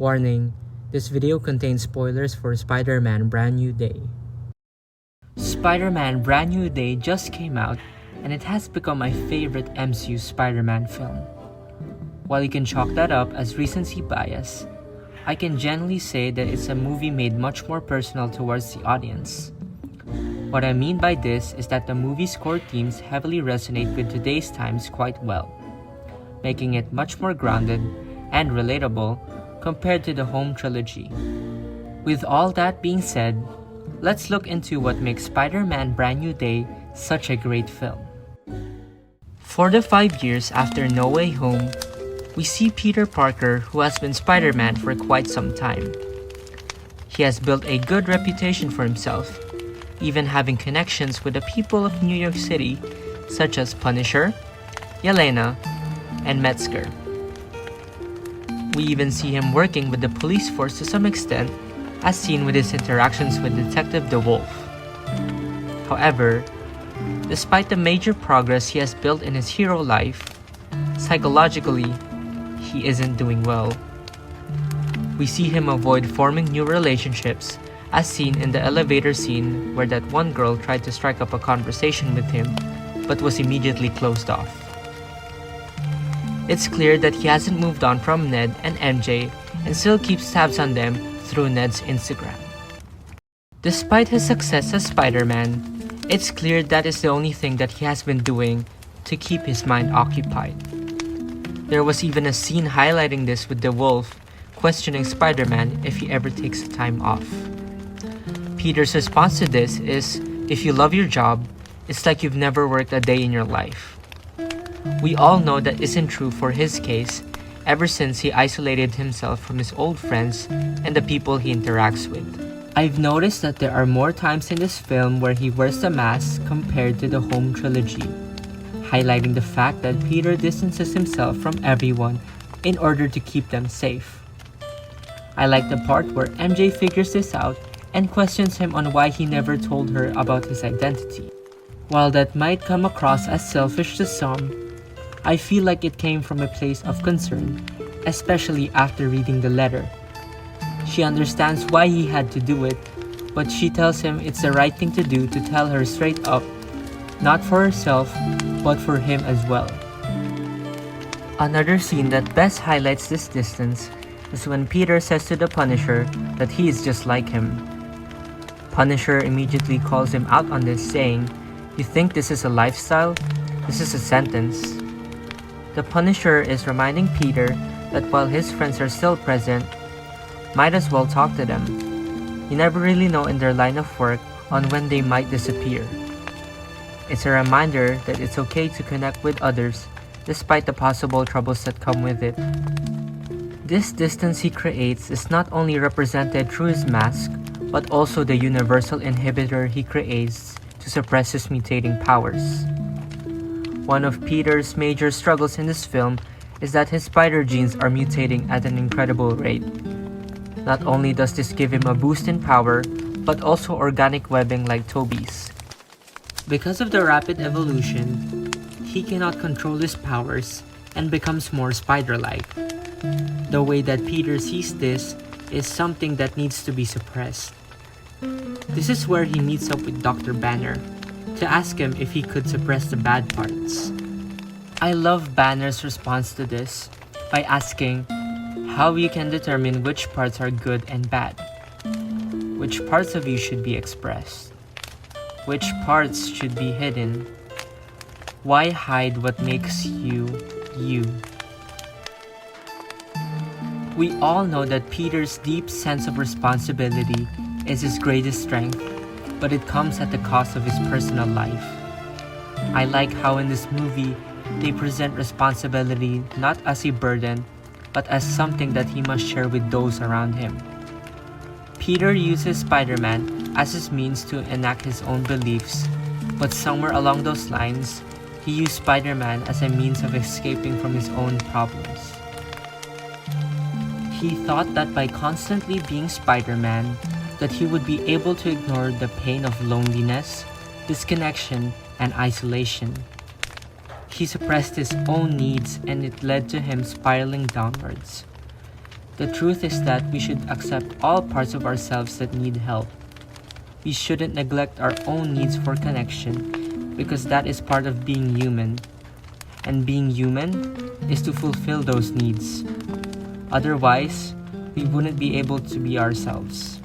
Warning, this video contains spoilers for Spider-Man Brand New Day. Spider-Man Brand New Day just came out, and it has become my favorite MCU Spider-Man film. While you can chalk that up as recency bias, I can generally say that it's a movie made much more personal towards the audience. What I mean by this is that the movie's core themes heavily resonate with today's times quite well, making it much more grounded and relatable compared to the home trilogy. With all that being said, let's look into what makes Spider-Man Brand New Day such a great film. 4 to 5 years after No Way Home, we see Peter Parker, who has been Spider-Man for quite some time. He has built a good reputation for himself, even having connections with the people of New York City, such as Punisher, Yelena, and Metzger. We even see him working with the police force to some extent, as seen with his interactions with Detective DeWolf. However, despite the major progress he has built in his hero life, psychologically, he isn't doing well. We see him avoid forming new relationships, as seen in the elevator scene where that one girl tried to strike up a conversation with him, but was immediately closed off. It's clear that he hasn't moved on from Ned and MJ and still keeps tabs on them through Ned's Instagram. Despite his success as Spider-Man, it's clear that is the only thing that he has been doing to keep his mind occupied. There was even a scene highlighting this with the Wolf questioning Spider-Man if he ever takes time off. Peter's response to this is, if you love your job, it's like you've never worked a day in your life. We all know that isn't true for his case, ever since he isolated himself from his old friends and the people he interacts with. I've noticed that there are more times in this film where he wears the mask compared to the home trilogy, highlighting the fact that Peter distances himself from everyone in order to keep them safe. I like the part where MJ figures this out and questions him on why he never told her about his identity. While that might come across as selfish to some, I feel like it came from a place of concern, especially after reading the letter. She understands why he had to do it, but she tells him it's the right thing to do to tell her straight up, not for herself, but for him as well. Another scene that best highlights this distance is when Peter says to the Punisher that he is just like him. Punisher immediately calls him out on this, saying, "You think this is a lifestyle? This is a sentence." The Punisher is reminding Peter that while his friends are still present, might as well talk to them. You never really know in their line of work on when they might disappear. It's a reminder that it's okay to connect with others despite the possible troubles that come with it. This distance he creates is not only represented through his mask, but also the universal inhibitor he creates to suppress his mutating powers. One of Peter's major struggles in this film is that his spider genes are mutating at an incredible rate. Not only does this give him a boost in power, but also organic webbing like Toby's. Because of the rapid evolution, he cannot control his powers and becomes more spider-like. The way that Peter sees this is something that needs to be suppressed. This is where he meets up with Dr. Banner to ask him if he could suppress the bad parts. I love Banner's response to this by asking how you can determine which parts are good and bad, which parts of you should be expressed, which parts should be hidden. Why hide what makes you, you? We all know that Peter's deep sense of responsibility is his greatest strength, but it comes at the cost of his personal life. I like how in this movie, they present responsibility not as a burden, but as something that he must share with those around him. Peter uses Spider-Man as his means to enact his own beliefs, but somewhere along those lines, he used Spider-Man as a means of escaping from his own problems. He thought that by constantly being Spider-Man, that he would be able to ignore the pain of loneliness, disconnection, and isolation. He suppressed his own needs and it led to him spiraling downwards. The truth is that we should accept all parts of ourselves that need help. We shouldn't neglect our own needs for connection because that is part of being human. And being human is to fulfill those needs. Otherwise, we wouldn't be able to be ourselves.